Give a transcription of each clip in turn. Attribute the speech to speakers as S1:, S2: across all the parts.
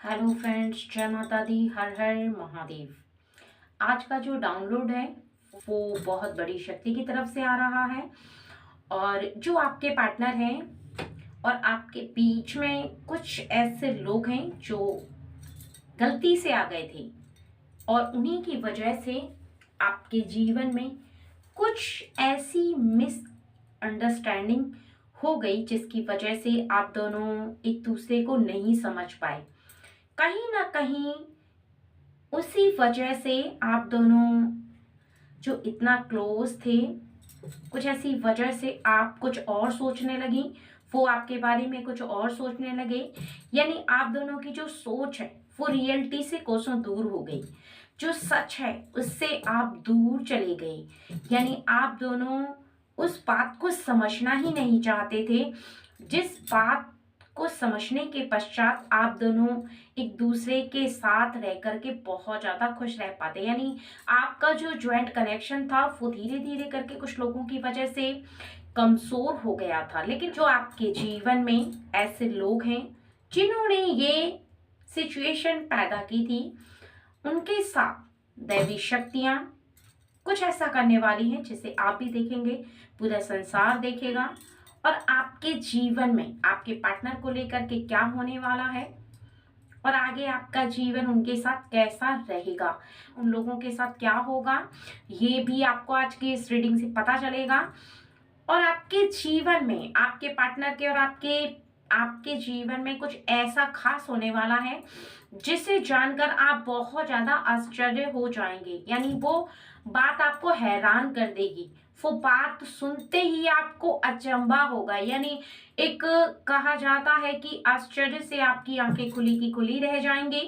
S1: Hello friends, जय माता दी, हर हर महादेव। आज का जो डाउनलोड है वो बहुत बड़ी शक्ति की तरफ से आ रहा है। और जो आपके पार्टनर हैं और आपके बीच में कुछ ऐसे लोग हैं जो गलती से आ गए थे और उन्हीं की वजह से आपके जीवन में कुछ ऐसी मिसअंडरस्टैंडिंग हो गई जिसकी वजह से आप दोनों एक दूसरे को नहीं समझ पाए। कहीं ना कहीं उसी वजह से आप दोनों जो इतना क्लोज थे, कुछ ऐसी वजह से आप कुछ और सोचने लगी, वो आपके बारे में कुछ और सोचने लगे। यानी आप दोनों की जो सोच है वो रियलिटी से कोसों दूर हो गई। जो सच है उससे आप दूर चले गए। यानी आप दोनों उस बात को समझना ही नहीं चाहते थे, जिस बात को समझने के पश्चात आप दोनों एक दूसरे के साथ रह करके बहुत ज्यादा खुश रह पाते। यानी आपका जो ज्वाइंट कनेक्शन था वो धीरे धीरे करके कुछ लोगों की वजह से कमजोर हो गया था। लेकिन जो आपके जीवन में ऐसे लोग हैं जिन्होंने ये सिचुएशन पैदा की थी, उनके साथ दैवी शक्तियां कुछ ऐसा करने वाली हैं जिसे आप भी देखेंगे, पूरा संसार देखेगा। और आपके जीवन में आपके पार्टनर को लेकर के क्या होने वाला है और आगे आपका जीवन उनके साथ कैसा रहेगा, उन लोगों के साथ क्या होगा, ये भी आपको आज की इस रीडिंग से पता चलेगा। और आपके जीवन में आपके पार्टनर के और आपके आपके जीवन में कुछ ऐसा खास होने वाला है जिसे जानकर आप बहुत ज्यादा आश्चर्य हो जाएंगे। यानी वो बात आपको हैरान कर देगी, वो बात सुनते ही आपको अचंभा होगा। यानी एक कहा जाता है कि आश्चर्य से आपकी आंखें खुली की खुली रह जाएंगी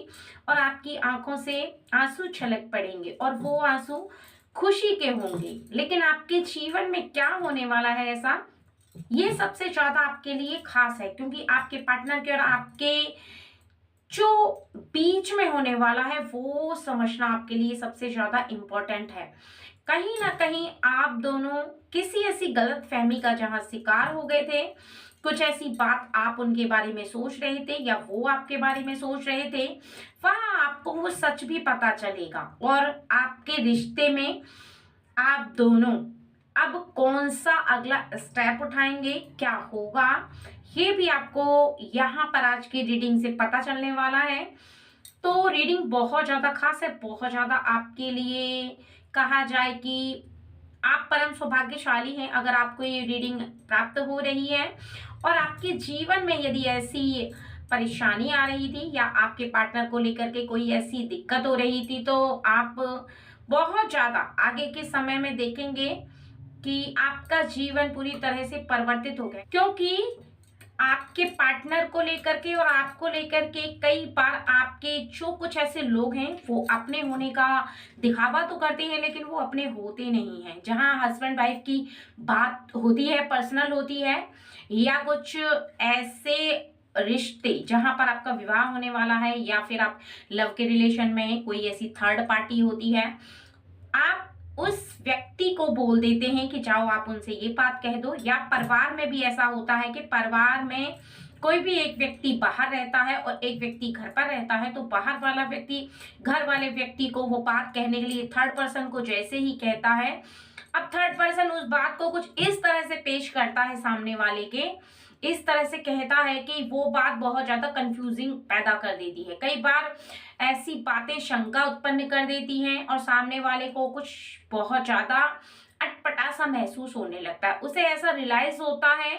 S1: और आपकी आंखों से आंसू छलक पड़ेंगे और वो आंसू खुशी के होंगे। लेकिन आपके जीवन में क्या होने वाला है ऐसा, ये सबसे ज्यादा आपके लिए खास है, क्योंकि आपके पार्टनर के और आपके जो बीच में होने वाला है वो समझना आपके लिए सबसे ज्यादा इंपॉर्टेंट है। कहीं ना कहीं आप दोनों किसी ऐसी गलत फहमी का जहां शिकार हो गए थे, कुछ ऐसी बात आप उनके बारे में सोच रहे थे या वो आपके बारे में सोच रहे थे, वहां आपको वो सच भी पता चलेगा। और आपके रिश्ते में आप दोनों अब कौन सा अगला स्टेप उठाएंगे, क्या होगा, ये भी आपको यहाँ पर आज की रीडिंग से पता चलने वाला है। तो रीडिंग बहुत ज्यादा खास है, बहुत ज्यादा आपके लिए कहा जाए कि आप परम सौभाग्यशाली हैं अगर आपको ये रीडिंग प्राप्त हो रही है। और आपके जीवन में यदि ऐसी परेशानी आ रही थी या आपके पार्टनर को लेकर के कोई ऐसी दिक्कत हो रही थी, तो आप बहुत ज्यादा आगे के समय में देखेंगे कि आपका जीवन पूरी तरह से परिवर्तित हो गया। क्योंकि आपके पार्टनर को लेकर के और आपको लेकर के कई बार आपके जो कुछ ऐसे लोग हैं वो अपने होने का दिखावा तो करते हैं लेकिन वो अपने होते नहीं हैं। जहां हस्बैंड वाइफ की बात होती है, पर्सनल होती है, या कुछ ऐसे रिश्ते जहां पर आपका विवाह होने वाला है या फिर आप लव के रिलेशन में कोई ऐसी थर्ड पार्टी होती है, आप उस व्यक्ति को बोल देते हैं कि जाओ आप उनसे ये बात कह दो। या परिवार में भी ऐसा होता है कि परिवार में कोई भी एक व्यक्ति बाहर रहता है और एक व्यक्ति घर पर रहता है, तो बाहर वाला व्यक्ति घर वाले व्यक्ति को वो बात कहने के लिए थर्ड पर्सन को जैसे ही कहता है, अब थर्ड पर्सन उस बात को कुछ इस तरह से पेश करता है सामने वाले के, इस तरह से कहता है कि वो बात बहुत ज्यादा कंफ्यूजिंग पैदा कर देती है। कई बार ऐसी बातें शंका उत्पन्न कर देती हैं और सामने वाले को कुछ बहुत ज्यादा अटपटा सा महसूस होने लगता है। उसे ऐसा रियलाइज होता है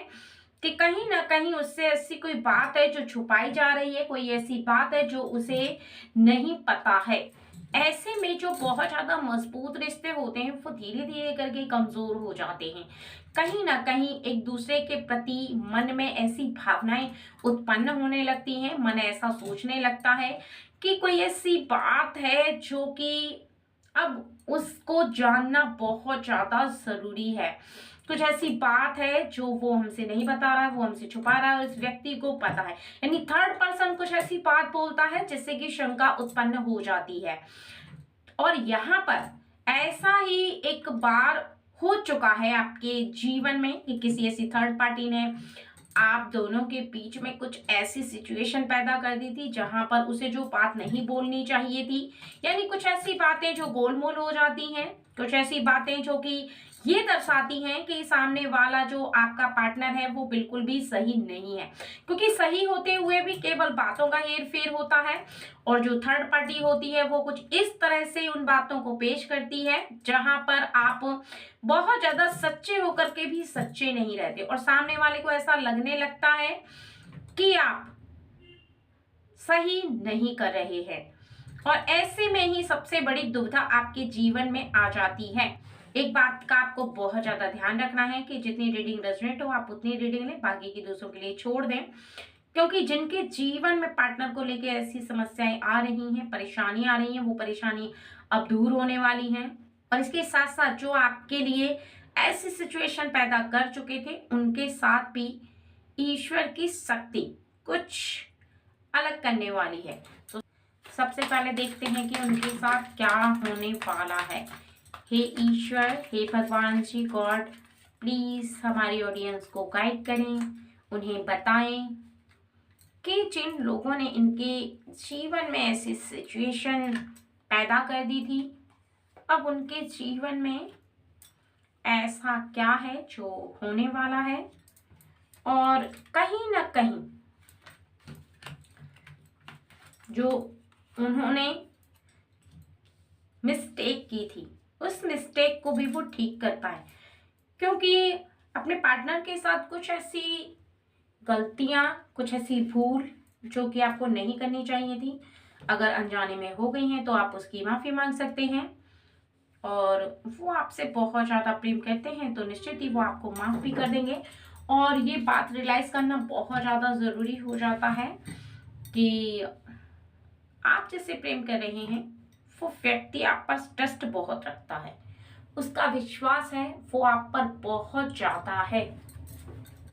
S1: कि कहीं ना कहीं उससे ऐसी कोई बात है जो छुपाई जा रही है, कोई ऐसी बात है जो उसे नहीं पता है। ऐसे में जो बहुत ज्यादा मजबूत रिश्ते होते हैं वो धीरे धीरे करके कमजोर हो जाते हैं। कहीं ना कहीं एक दूसरे के प्रति मन में ऐसी भावनाएं उत्पन्न होने लगती हैं, मन ऐसा सोचने लगता है कि कोई ऐसी बात है जो कि अब उसको जानना बहुत ज्यादा जरूरी है। कुछ ऐसी बात है जो वो हमसे नहीं बता रहा है, वो हमसे छुपा रहा है और इस व्यक्ति को पता है। यानी थर्ड पर्सन कुछ ऐसी बात बोलता है जिससे कि शंका उत्पन्न हो जाती है। और यहाँ पर ऐसा ही एक बार हो चुका है आपके जीवन में कि किसी ऐसी थर्ड पार्टी ने आप दोनों के बीच में कुछ ऐसी सिचुएशन पैदा कर दी थी जहां पर उसे जो बात नहीं बोलनी चाहिए थी, यानी कुछ ऐसी बातें जो गोलमोल हो जाती हैं, कुछ ऐसी बातें जो कि ये दर्शाती हैं कि सामने वाला जो आपका पार्टनर है वो बिल्कुल भी सही नहीं है, क्योंकि सही होते हुए भी केवल बातों का हेर-फेर होता है और जो थर्ड पार्टी होती है वो कुछ इस तरह से उन बातों को पेश करती है जहां पर आप बहुत ज्यादा सच्चे होकर के भी सच्चे नहीं रहते और सामने वाले को ऐसा लगने लगता है कि आप सही नहीं कर रहे हैं और ऐसे में ही सबसे बड़ी दुविधा आपके जीवन में आ जाती है। एक बात का आपको बहुत ज्यादा ध्यान रखना है कि जितनी रीडिंग रेजोनेट हो आप उतनी रीडिंग लें, बाकी की दूसरों के लिए छोड़ दें, क्योंकि जिनके जीवन में पार्टनर को लेके ऐसी समस्याएं आ रही हैं, परेशानी आ रही हैं, वो परेशानी अब दूर होने वाली हैं। और इसके साथ साथ जो आपके लिए ऐसी सिचुएशन पैदा कर चुके थे उनके साथ भी ईश्वर की शक्ति कुछ अलग करने वाली है। तो सबसे पहले देखते हैं कि उनके साथ क्या होने वाला है। हे ईश्वर, हे भगवान जी गॉड, प्लीज हमारी ऑडियंस को गाइड करें, उन्हें बताएं कि जिन लोगों ने इनके जीवन में ऐसी सिचुएशन पैदा कर दी थी अब उनके जीवन में ऐसा क्या है जो होने वाला है और कहीं ना कहीं जो उन्होंने मिस्टेक की थी उस मिस्टेक को भी वो ठीक कर पाए, क्योंकि अपने पार्टनर के साथ कुछ ऐसी गलतियां, कुछ ऐसी भूल जो कि आपको नहीं करनी चाहिए थी, अगर अनजाने में हो गई हैं तो आप उसकी माफी मांग सकते हैं और वो आपसे बहुत ज्यादा प्रेम करते हैं तो निश्चित ही वो आपको माफ भी कर देंगे। और ये बात रियलाइज करना बहुत ज्यादा जरूरी हो जाता है कि आप जिससे प्रेम कर रहे हैं वो व्यक्ति आप पर ट्रस्ट बहुत रखता है, उसका विश्वास है वो आप पर बहुत ज्यादा है।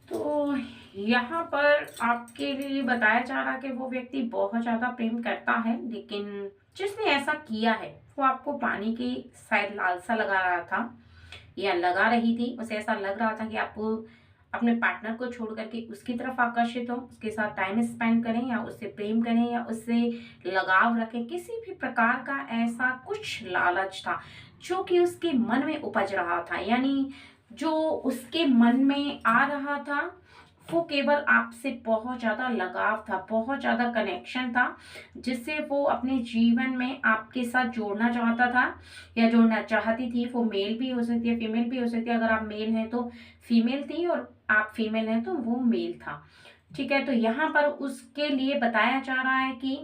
S1: तो यहाँ पर आपके लिए बताया जा रहा है कि वो व्यक्ति बहुत ज्यादा प्रेम करता है, लेकिन जिसने ऐसा किया है वो आपको पाने की शायद लालसा लगा रहा था या लगा रही थी, उसे ऐसा लग रहा था कि आप अपने पार्टनर को छोड़ करके उसकी तरफ आकर्षित हो, उसके साथ टाइम स्पेंड करें या उससे प्रेम करें या उससे लगाव रखें, किसी भी प्रकार का ऐसा कुछ लालच था जो कि उसके मन में उपज रहा था, यानी जो उसके मन में आ रहा था वो केवल आपसे बहुत ज्यादा लगाव था, बहुत ज्यादा कनेक्शन था जिससे वो अपने जीवन में आपके साथ जोड़ना चाहता था या जोड़ना चाहती थी। वो मेल भी हो सकती है, फीमेल भी हो सकती है, अगर आप मेल हैं तो फीमेल थी और आप फीमेल हैं तो वो मेल था। ठीक है, तो यहाँ पर उसके लिए बताया जा रहा है कि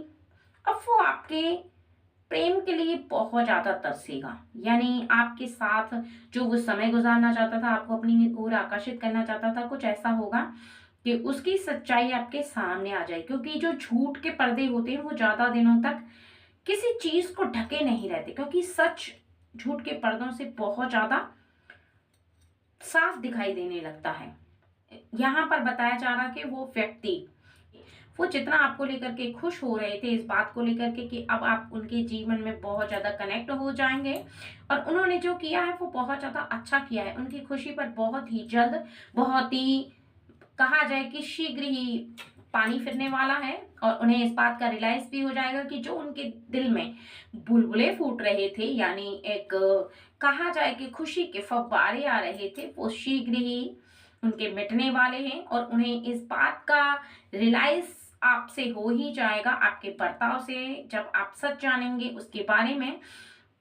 S1: अब वो आपके प्रेम के लिए बहुत ज्यादा तरसेगा, यानी आपके साथ जो वो समय गुजारना चाहता था, आपको अपनी ओर आकर्षित करना चाहता था, कुछ ऐसा होगा कि उसकी सच्चाई आपके सामने आ जाए, क्योंकि जो झूठ के पर्दे होते हैं वो ज्यादा दिनों तक किसी चीज को ढके नहीं रहते, क्योंकि सच झूठ के पर्दों से बहुत ज्यादा साफ दिखाई देने लगता है। यहाँ पर बताया जा रहा कि वो व्यक्ति वो जितना आपको लेकर के खुश हो रहे थे इस बात को लेकर के कि अब आप उनके जीवन में बहुत ज्यादा कनेक्ट हो जाएंगे और उन्होंने जो किया है वो बहुत ज्यादा अच्छा किया है, उनकी खुशी पर बहुत ही जल्द, बहुत ही कहा जाए कि शीघ्र ही पानी फिरने वाला है और उन्हें इस बात का रियलाइज भी हो जाएगा कि जो उनके दिल में बुलबुले फूट रहे थे, यानी एक कहा जाए कि खुशी के फव्वारे आ रहे थे, वो शीघ्र ही उनके मिटने वाले हैं और उन्हें इस बात का रियलाइज आपसे हो ही जाएगा, आपके बर्ताव से, जब आप सच जानेंगे उसके बारे में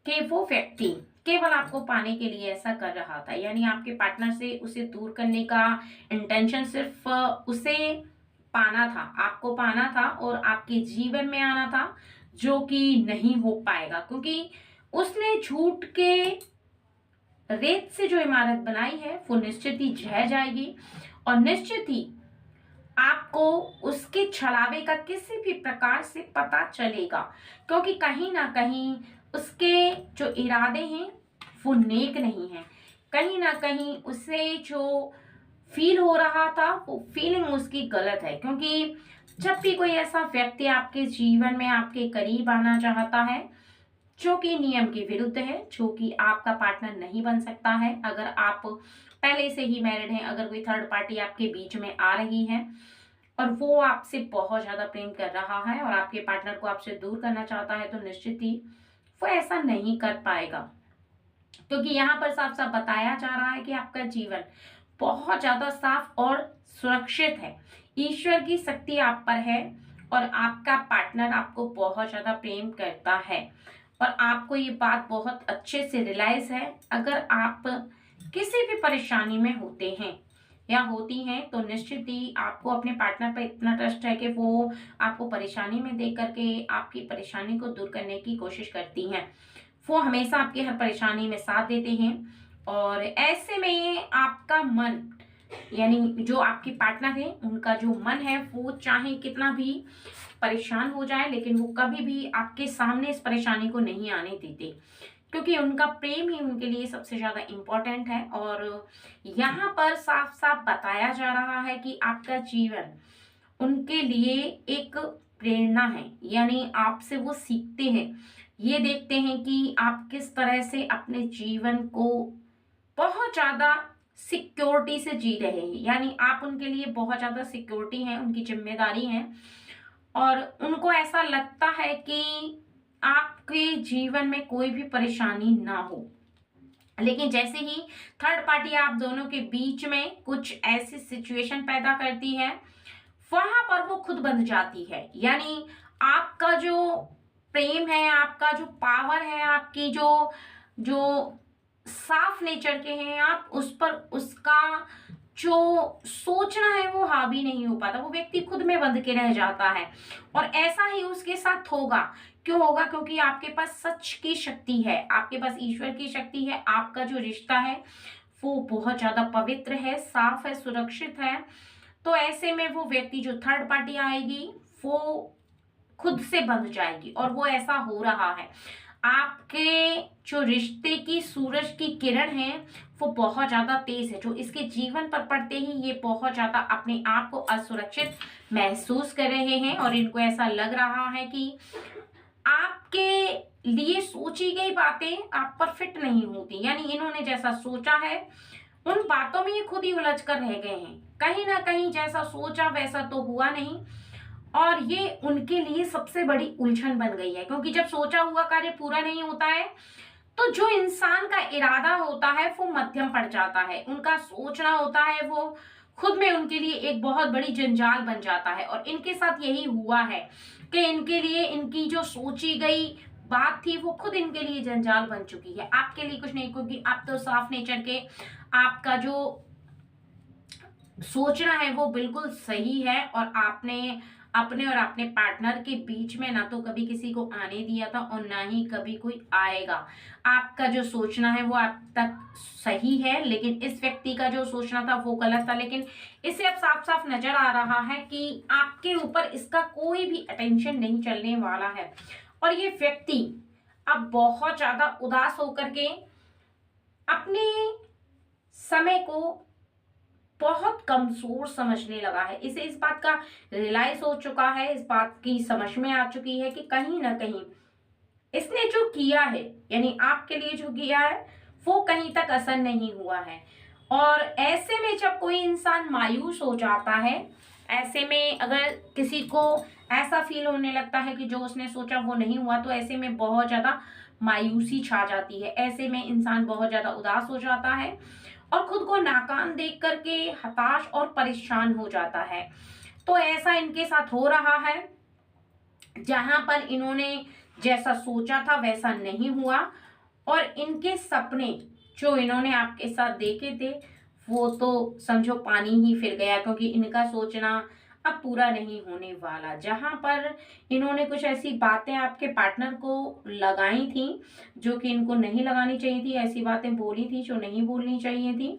S1: कि वो व्यक्ति केवल आपको पाने के लिए ऐसा कर रहा था, यानी आपके पार्टनर से उसे दूर करने का इंटेंशन सिर्फ उसे पाना था, आपको पाना था और आपके जीवन में आना था, जो कि नहीं हो पाएगा, क्योंकि उसने झूठ के रेत से जो इमारत बनाई है वो निश्चित ही ढह जाएगी और निश्चित ही आपको उसके छलावे का किसी भी प्रकार से पता चलेगा, क्योंकि कहीं ना कहीं उसके जो इरादे हैं वो नेक नहीं है, कहीं ना कहीं उसे जो फील हो रहा था वो फीलिंग उसकी गलत है, क्योंकि जब भी कोई ऐसा व्यक्ति आपके जीवन में आपके करीब आना चाहता है जो कि नियम के विरुद्ध है, जो कि आपका पार्टनर नहीं बन सकता है, अगर आप पहले से ही मैरिड हैं, अगर कोई थर्ड पार्टी आपके बीच में आ रही है और वो आपसे बहुत ज़्यादा प्रेम कर रहा है और आपके पार्टनर को आपसे दूर करना चाहता है, तो निश्चित ही वो ऐसा नहीं कर पाएगा। क्योंकि यहाँ पर साफ-साफ बताया जा रहा है कि आपका जीवन बहुत ज़्यादा साफ और सुरक्षित है। ईश्वर की शक्ति आप पर है और आपका पार्टनर आपको बहुत ज़्यादा प्रेम करता है और आपको ये बात बहुत अच्छे से रियलाइज़ है। अगर आप किसी भी परेशानी में होते हैं या होती हैं, तो निश्चित ही आपको अपने पार्टनर पर इतना ट्रस्ट है कि वो आपको परेशानी में देख कर के आपकी परेशानी को दूर करने की कोशिश करती हैं। वो हमेशा आपकी हर परेशानी में साथ देते हैं और ऐसे में आपका मन, यानी जो आपके पार्टनर है उनका जो मन है, वो चाहे कितना भी परेशान हो जाए लेकिन वो कभी भी आपके सामने इस परेशानी को नहीं आने देते, क्योंकि उनका प्रेम ही उनके लिए सबसे ज़्यादा इम्पोर्टेंट है। और यहाँ पर साफ साफ बताया जा रहा है कि आपका जीवन उनके लिए एक प्रेरणा है, यानी आपसे वो सीखते हैं, ये देखते हैं कि आप किस तरह से अपने जीवन को बहुत ज़्यादा सिक्योरिटी से जी रहे हैं, यानी आप उनके लिए बहुत ज़्यादा सिक्योरिटी हैं, उनकी जिम्मेदारी है और उनको ऐसा लगता है कि आपके जीवन में कोई भी परेशानी ना हो। लेकिन जैसे ही थर्ड पार्टी आप दोनों के बीच में कुछ ऐसी सिचुएशन पैदा करती है, वहां पर वो खुद बंध जाती है, यानी आपका जो प्रेम है, आपका जो पावर है, आपकी जो जो साफ नेचर के हैं आप, उस पर उसका जो सोचना है वो हावी नहीं हो पाता, वो व्यक्ति खुद में बंध के रह जाता है। और ऐसा ही उसके साथ होगा। क्यों होगा? क्योंकि आपके पास सच की शक्ति है, आपके पास ईश्वर की शक्ति है, आपका जो रिश्ता है वो बहुत ज्यादा पवित्र है, साफ है, सुरक्षित है। तो ऐसे में वो व्यक्ति, जो थर्ड पार्टी आएगी, वो खुद से बंध जाएगी और वो ऐसा हो रहा है। आपके जो रिश्ते की सूरज की किरण है वो बहुत ज्यादा तेज है, जो इसके जीवन पर पड़ते ही ये बहुत ज्यादा अपने आप को असुरक्षित महसूस कर रहे हैं और इनको ऐसा लग रहा है कि आपके लिए सोची गई बातें आप पर फिट नहीं होती, यानी इन्होंने जैसा सोचा है उन बातों में ये खुद ही उलझ कर रह गए हैं। कहीं ना कहीं जैसा सोचा वैसा तो हुआ नहीं और ये उनके लिए सबसे बड़ी उलझन बन गई है, क्योंकि जब सोचा हुआ कार्य पूरा नहीं होता है तो जो इंसान का इरादा होता है वो मध्यम पड़ जाता है, उनका सोचना होता है वो खुद में उनके लिए एक बहुत बड़ी जंजाल बन जाता है। और इनके साथ यही हुआ है कि इनके लिए इनकी जो सोची गई बात थी वो खुद इनके लिए जंजाल बन चुकी है, आपके लिए कुछ नहीं, क्योंकि आप तो साफ नेचर के, आपका जो सोचना है वो बिल्कुल सही है और आपने अपने और अपने पार्टनर के बीच में ना तो कभी किसी को आने दिया था और ना ही कभी कोई आएगा। आपका जो सोचना है वो आप तक सही है, लेकिन इस व्यक्ति का जो सोचना था वो गलत था। लेकिन इसे अब साफ साफ नजर आ रहा है कि आपके ऊपर इसका कोई भी अटेंशन नहीं चलने वाला है और ये व्यक्ति अब बहुत ज्यादा उदास होकर के अपने समय को बहुत कमजोर समझने लगा है। इसे इस बात का रियलाइज हो चुका है, इस बात की समझ में आ चुकी है कि कहीं ना कहीं इसने जो किया है, यानी आपके लिए जो किया है, वो कहीं तक असर नहीं हुआ है। और ऐसे में जब कोई इंसान मायूस हो जाता है, ऐसे में अगर किसी को ऐसा फील होने लगता है कि जो उसने सोचा वो नहीं हुआ, तो ऐसे में बहुत ज्यादा मायूसी छा जाती है। ऐसे में इंसान बहुत ज्यादा उदास हो जाता है और खुद को नाकाम देख करके हताश और परेशान हो जाता है। तो ऐसा इनके साथ हो रहा है, जहां पर इन्होंने जैसा सोचा था वैसा नहीं हुआ और इनके सपने जो इन्होंने आपके साथ देखे थे वो तो समझो पानी ही फिर गया, क्योंकि इनका सोचना अब पूरा नहीं होने वाला। जहां पर इन्होंने कुछ ऐसी बातें आपके पार्टनर को लगाई थी जो कि इनको नहीं लगानी चाहिए थी, ऐसी बातें बोली थी जो नहीं बोलनी चाहिए थी,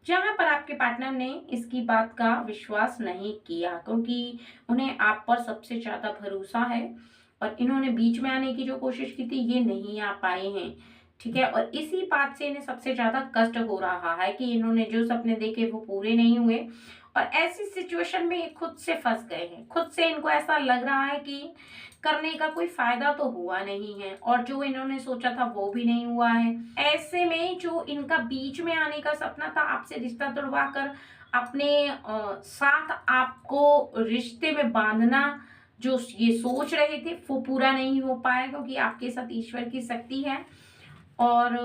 S1: जहां पर आपके पार्टनर ने इसकी बात का विश्वास नहीं किया, क्योंकि उन्हें आप पर सबसे ज्यादा भरोसा है और इन्होंने बीच में आने की जो कोशिश की थी ये नहीं आ पाए हैं। ठीक है, और इसी बात से इन्हें सबसे ज्यादा कष्ट हो रहा है कि इन्होंने जो सपने देखे वो पूरे नहीं हुए और ऐसी सिचुएशन में ये खुद से फंस गए हैं। खुद से इनको ऐसा लग रहा है कि करने का कोई फायदा तो हुआ नहीं है और जो इन्होंने सोचा था वो भी नहीं हुआ है। ऐसे में जो इनका बीच में आने का सपना था, आपसे रिश्ता तुड़वा कर अपने साथ आपको रिश्ते में बांधना जो ये सोच रहे थे, वो पूरा नहीं हो पाया, क्योंकि आपके साथ ईश्वर की शक्ति है और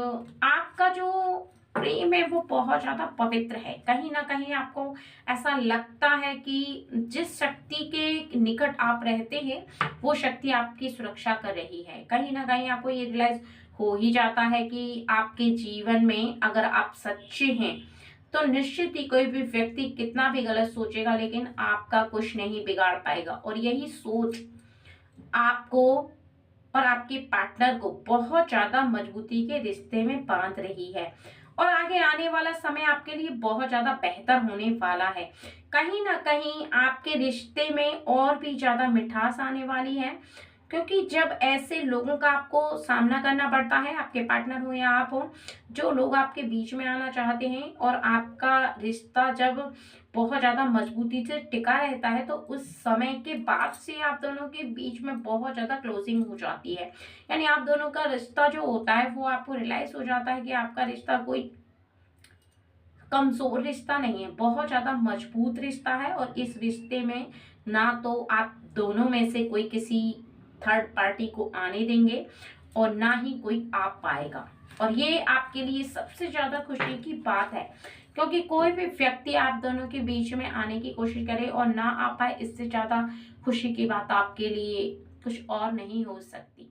S1: आपका जो प्रेम है वो बहुत ज्यादा पवित्र है। कहीं ना कहीं आपको ऐसा लगता है कि जिस शक्ति के निकट आप रहते हैं वो शक्ति आपकी सुरक्षा कर रही है। कहीं ना कहीं आपको ये रियलाइज हो ही जाता है कि आपके जीवन में अगर आप सच्चे हैं तो निश्चित ही कोई भी व्यक्ति कितना भी गलत सोचेगा लेकिन आपका कुछ नहीं बिगाड़ पाएगा। और यही सोच आपको और आपके पार्टनर को बहुत ज्यादा मजबूती के रिश्ते में बांध रही है और आगे आने वाला समय आपके लिए बहुत ज्यादा बेहतर होने वाला है। कहीं ना कहीं आपके रिश्ते में और भी ज्यादा मिठास आने वाली है, क्योंकि जब ऐसे लोगों का आपको सामना करना पड़ता है, आपके पार्टनर हो या आप हो, जो लोग आपके बीच में आना चाहते हैं और आपका रिश्ता जब बहुत ज्यादा मजबूती से टिका रहता है तो उस समय के बाद से आप दोनों के बीच में बहुत ज्यादा क्लोजिंग हो जाती है। यानी आप दोनों का रिश्ता जो होता है वो आपको रियलाइज हो जाता है कि आपका रिश्ता कोई कमजोर रिश्ता नहीं है, बहुत ज्यादा मजबूत रिश्ता है। और इस रिश्ते में ना तो आप दोनों में से कोई किसी थर्ड पार्टी को आने देंगे और ना ही कोई आ पाएगा। और ये आपके लिए सबसे ज्यादा खुशी की बात है, क्योंकि कोई भी व्यक्ति आप दोनों के बीच में आने की कोशिश करे और ना आ पाए, इससे ज्यादा खुशी की बात आपके लिए कुछ और नहीं हो सकती।